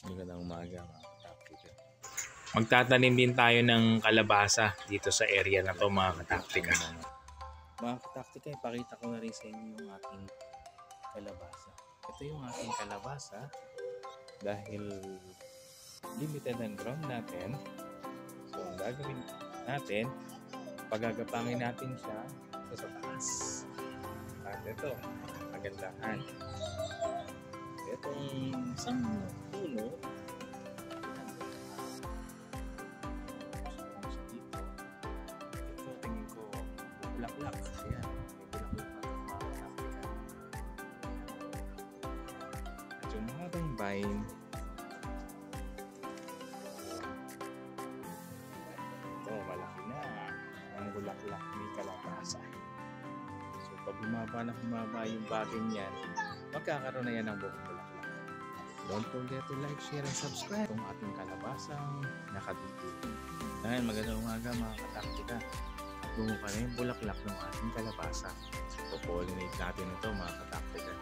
Magandang umaga mga kataktika. Magtatanim din tayo ng kalabasa dito sa area na to mga kataktika. Mga kataktika, ipakita ko na rin sa inyo yung ating kalabasa. Ito yung ating kalabasa dahil limited ang ground natin. So ang gagawin natin, pagagapangin natin siya sa taas. At ito, kagandahan. Itong isang puno, dito, ito tingin ko bulaklak. Ayan, may bulaklak na itong mga kataktika. At yung mahabang vine, ito malaki na ang bulaklak ni kalabasa. So pag humaba yung baging yan, magkakaroon na yan ng buong bulaklak. Don't forget to like, share, and subscribe kung ating kalabasang nakadito. Dahil magandang umaga mga kataktika. At bungo ka na yung bulaklak ng ating kalabasa. So pollinate natin ito mga kataktika.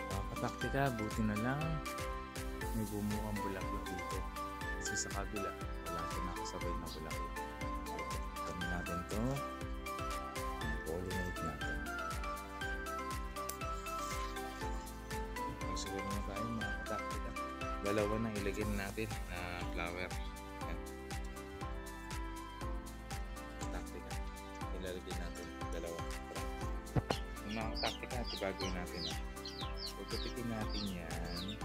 Mga kataktika, buti na lang may bumuhang bulaklak dito. Kasi sa kabila, wala siya nakasabay na bulaklak. So, kami natin ito. Pollinate natin. Siguro na tayo mga kataktika. Dalawa na ilagay natin na flower. Yan. Kataktika. Ilalagay natin dalawa. Yung mga kataktika, ito gagawin natin. Pagkapitin natin yan.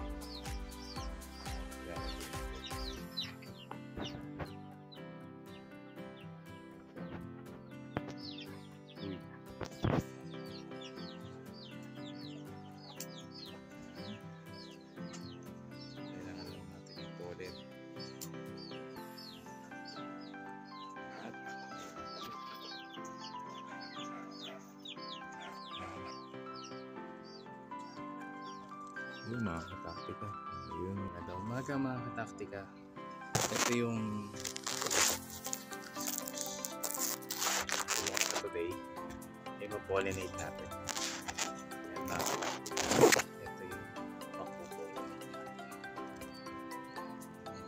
Yung mga kataktika. Yun, kada umaga mga kataktika. Ito yung today. I-pollinate natin. Yan mga kataktika. Ito yung pakupollinate.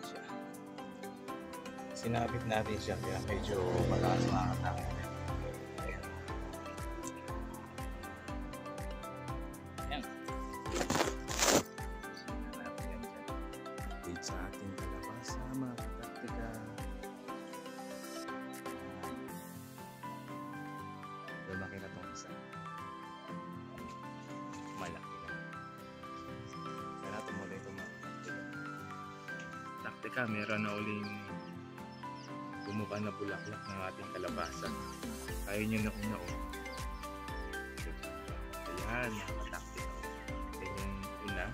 Siya. Sinabit natin siya kaya medyo malakas mga kataktika. Sa ating kalabasa mga kataktika. Lumaki na itong isa. Malaki na. Kaya natin muna itong mga kataktika. Kataktika, meron na uling bumuka na bulaklak ng ating kalabasa. Kaya nyo na una o. Ayan mga kataktika. Ito yung una.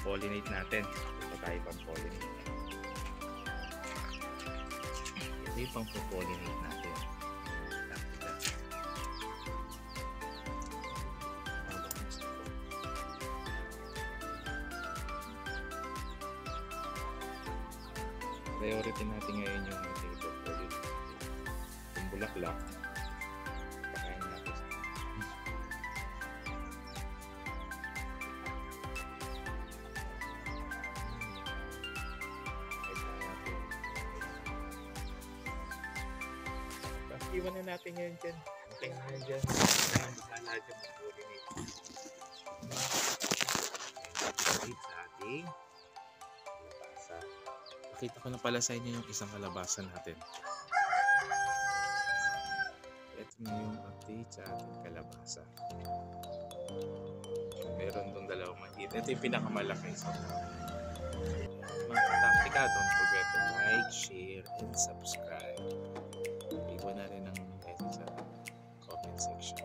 Pollinate natin. Ito tayo pang-pollinate. Ito yung pang-pollinate natin. Priority natin ngayon yung pollinate. Yung bulaklak. Pakain natin. Iwan na natin yan dyan. Okay na yan dyan. Bahala dyan mag-pollinate. Pollinate sa ating kalabasa. Pakita ko na pala sa inyo yung isang kalabasa natin. Ito na yung update sa ating kalabasa. Meron itong dalawang maliit. Ito yung pinakamalaki. So, mga kataktika, don't forget to like, share, and subscribe. Iwan na rin ang message sa comment section.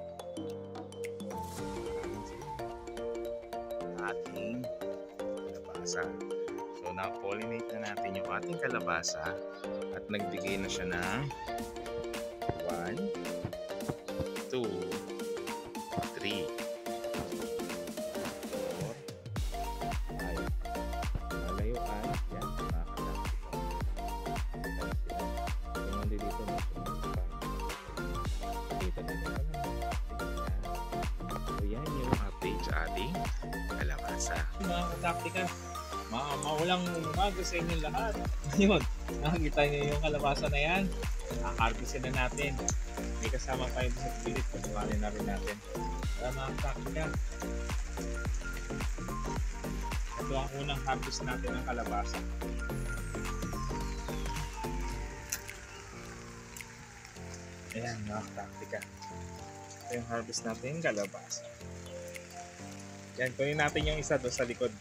Ating kalabasa. So na-pollinate na natin yung ating kalabasa at nagbigay na siya ng 1, 2, 3, 4, 5. Malayuan. Yan, mga kataktika. Yung nandito na ito. kalabasa. Mga kataktika, maulang umaga sa inyong lahat. Ngayon, nakikita nyo yung kalabasa na yan. Harvestin na natin. May kasama tayo sa pilit. Pasukanin na rin natin. Kaya mga kataktika, ito ang unang harvest natin ng kalabasa. Ayan mga kataktika. Ito yung harvest natin kalabasa. Yan, kunin natin yung isa doon sa likod.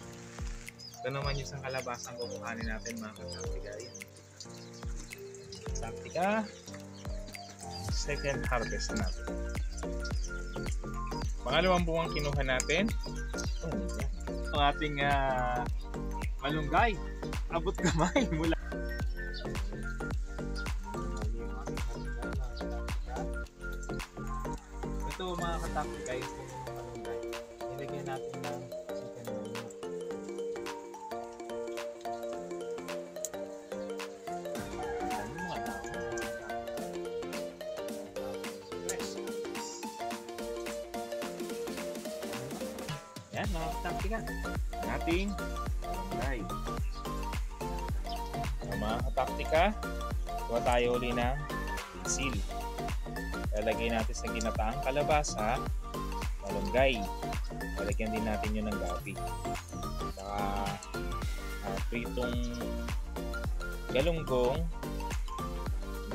Ito naman yung isang kalabasang kukuhanin natin mga kataktika. Yan. Kataktika. Second harvest natin. Pangalawang bungang kinuha natin. Ang ating malunggay. Abot kamay mula. Ito mga kataktika yung malunggay. Nilagyan natin ng chicken wing. Yan mga kataktika. Nating malunggay. Mga kataktika, kuha tayo uli ng basil. Lalagay natin sa ginataang kalabasa, malunggay. Lalagyan din natin yun ng gabi. Saka pritong galunggong.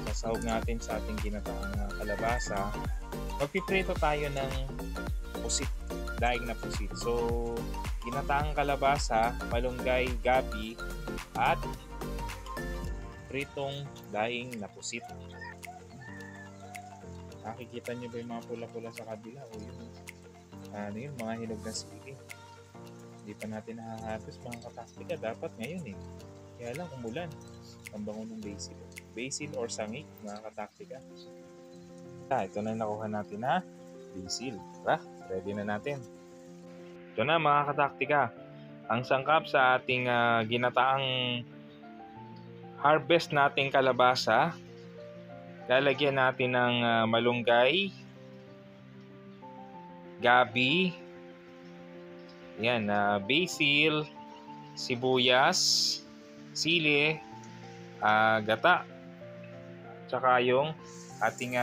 Sasahog natin sa ating ginataang kalabasa. Magpiprito tayo ng pusit, daing na pusit. So, ginataang kalabasa, malunggay, gabi, at pritong daing na pusit. Nakikita nyo ba yung mga pula-pula sa kabila? O yun, yun, mga hinog na sili. Hindi pa natin nakaharvest mga kataktika. Dapat ngayon eh. Kaya lang umulan. Ang bango ng basil. Basil or sangik mga kataktika. Ito na nakuha natin na basil. Ready na natin. Ito na mga kataktika. Ang sangkap sa ating ginataang harvest nating kalabasa. Lalagyan natin ng malunggay, gabi, yan, basil, sibuyas, sili, gata, tsaka yung ating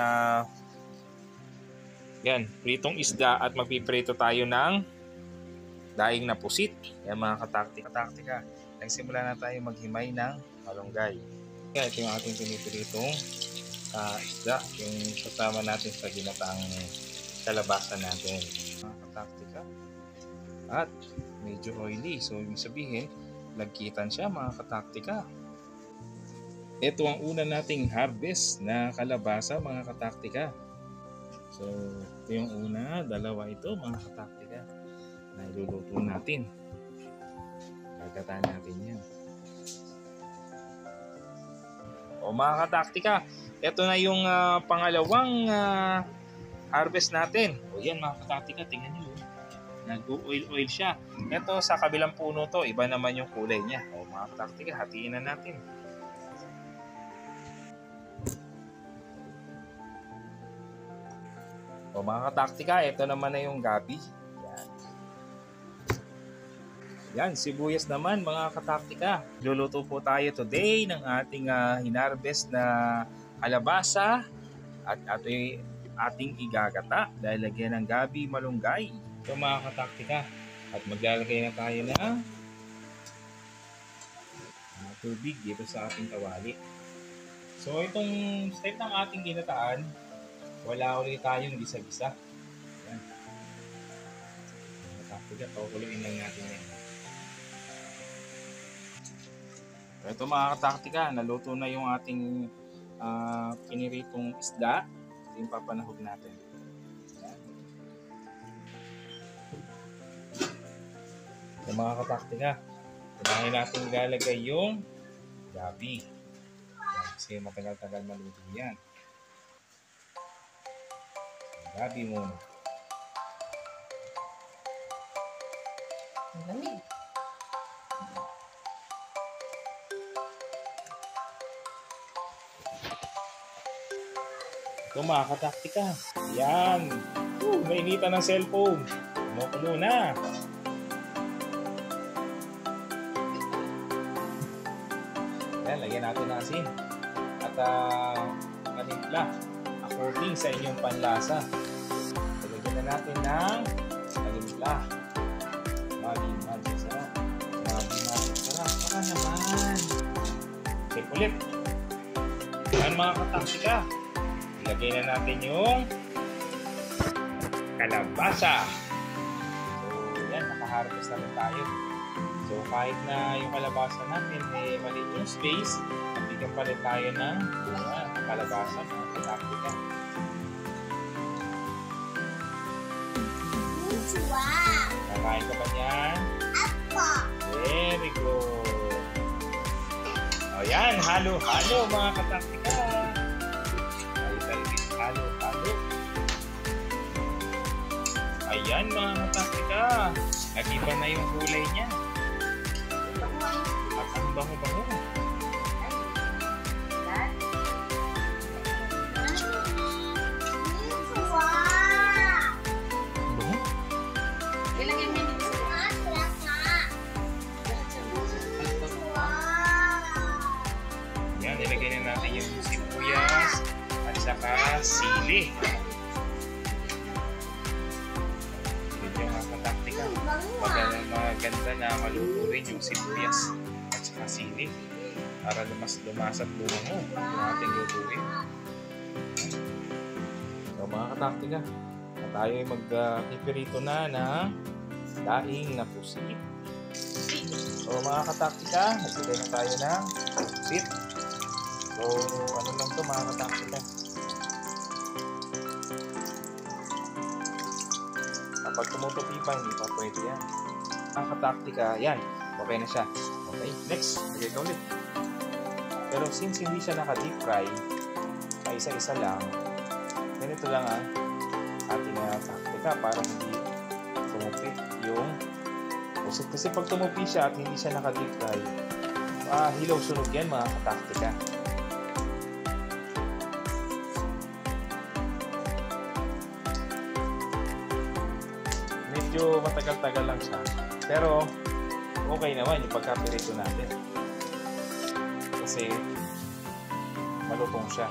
yan, pritong isda at magpiprito tayo ng daing na pusit. Yan mga kataktika. Nagsimula na tayo maghimay ng malunggay. Yan, ito yung ating pinipritong isda, yung kasama natin sa ginataang kalabasa natin mga kataktika. At medyo oily, so ibig sabihin nagkitan siya mga kataktika. Ito ang una nating harvest na kalabasa mga kataktika. So ito yung una, dalawa ito mga kataktika na iluluto natin. Gagataan natin yan. O mga kataktika, ito na yung pangalawang harvest natin. O yan mga kataktika, tingnan nyo. Nag-oil siya. Ito sa kabilang puno to, iba naman yung kulay niya. O mga kataktika, hatiin na natin. O mga kataktika, ito naman na yung gabi. Yan, sibuyas naman mga kataktika. Luluto po tayo today ng ating hinarvest na kalabasa at ating igagata dahil lagyan ng gabi, malunggay. Ito mga kataktika. At maglalagay na tayo ng tubig dito sa ating kawali. So itong step ng ating ginataan, wala ulit tayong gisa-gisa. Yan. Kataktika, pakuluin lang natin yan. Ito mga kataktika, naluto na yung ating piniritong isda. Ito yung papanahog natin. Ito mga kataktika, unahin natin ilalagay yung gabi. Kasi matagal-tagal maluto yan. Gabi muna. Ang lamig. Ito mga kataktika. Yan. Mainitan ng cellphone. Kumukulo na. lagyan natin ng asin. At manimpla according sa inyong panlasa. Lagyan na natin ng manimpla. Magic sarap. Magic sarap. Baka naman. Check ulit. Yan mga kataktika. Ilagay na natin yung kalabasa. So yan, nakaharvest na rin tayo. So kahit na yung kalabasa natin maliit yung space, bigyan pa rin tayo ng kalabasa mga kataktika. Wow! Kakain ka ba niyan? Apo! Very good. O yan, halo-halo mga kataktika. Halo. Ayan mga kataktika. Nag-iba na yung kulay niya. At ang bango-bango. Yan, nilagay na natin yung sibuyas at saka sili. Yung mga kataktika. Maganda na maluto rin yung sibuyas at saka sili para lumasat lumango yung ating lutuin. So mga kataktika, tayo ay mag-pipirito na ng daing na pusit. So mga kataktika, nagbigay na tayo ng pusit. So ano lang to mga kataktika. Kapag tumutupi pa, hindi pa pwede yan. Mga kataktika, yan. Okay na siya. Okay, next. Lagay ka ulit. Pero since hindi siya naka-deep fry, ay isa-isa lang, ganito lang ang ating taktika para hindi tumupi yung pusit. Kasi pag tumupi siya at hindi siya naka-deep fry, hilaw sunog yan mga kataktika. Medyo matagal-tagal lang siya. Pero okay naman yung pagkapirito natin. Kasi malutong siya.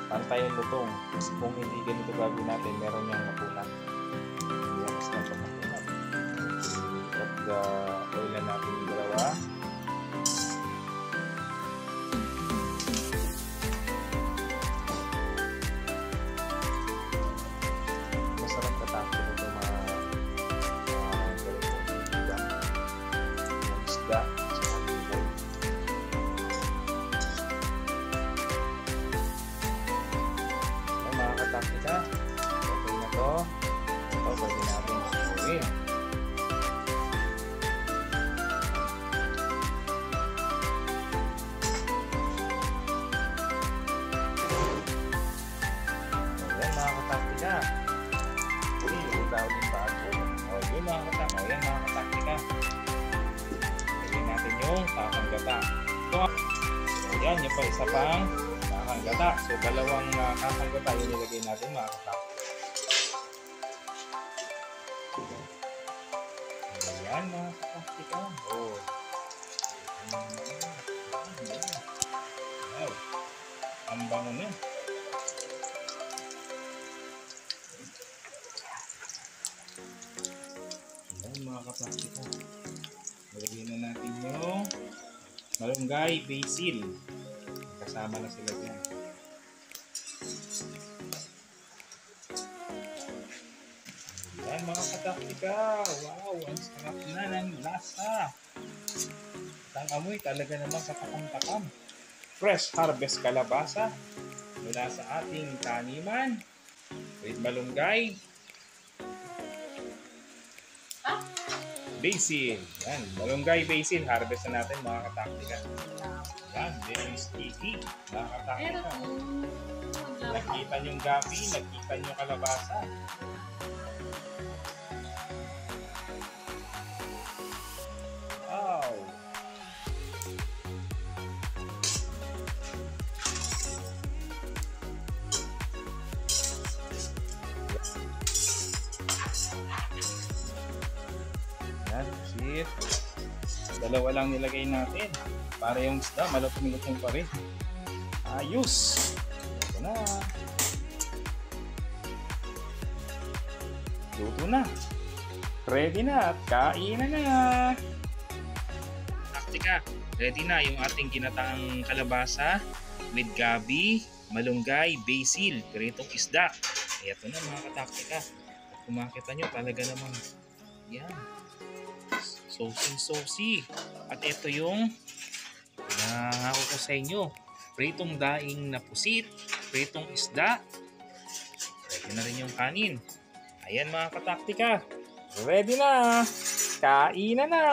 Pantay yung lutong. Kasi kung hindi ganito gagawin natin, meron niyang mapunat. Hindi yan mas nagpamapunat. At oil na natin yung dalawa. Masarap katapos ito mga isda. Taktika. Okay na to. Ito, pwede natin gawin. Ayan mga kataktika. Uy, utaw din pa ako. O yun mga kataktika. O yan mga kataktika. Gawin natin yung takang gata. Ito. Ayan, yung pa isa pang kakang-gata. So, dalawang kakang-gata yung nilagay natin mga kataktika. Ayan mga kataktika. Oh. Wow. Ang bango na. Ayan mga kataktika. Nilagay na natin yung malunggay, basil. Kasama na sila dyan. Ayan mga kataktika. Wow, ang sarap na ng lasa. Ang amoy talaga naman sa takam-takam. Fresh harvest kalabasa mula sa ating taniman with malunggay, basil. Yan, malunggay, basil. Harvest na natin mga kataktika. Yan, very sticky mga kataktika. Nakita nyo yung gabi, nakita nyo yung kalabasa. Wow! Yan, shit. Dalawa lang nilagay natin. Para yung isda, malutong-lutong pa rin. Ayos! Ito na. Luto na. Ready na at kainan na. Taktika, ready na yung ating ginataang kalabasa with gabi, malunggay, basil, piritong isda. Ito na mga kataktika. At kung makita nyo, talaga namang yan. Saucy. At ito yung pinangako ko sa inyo. Pritong daing na pusit, pritong isda. Ready na rin yung kanin. Ayan mga kataktika. Ready na! Kainan na!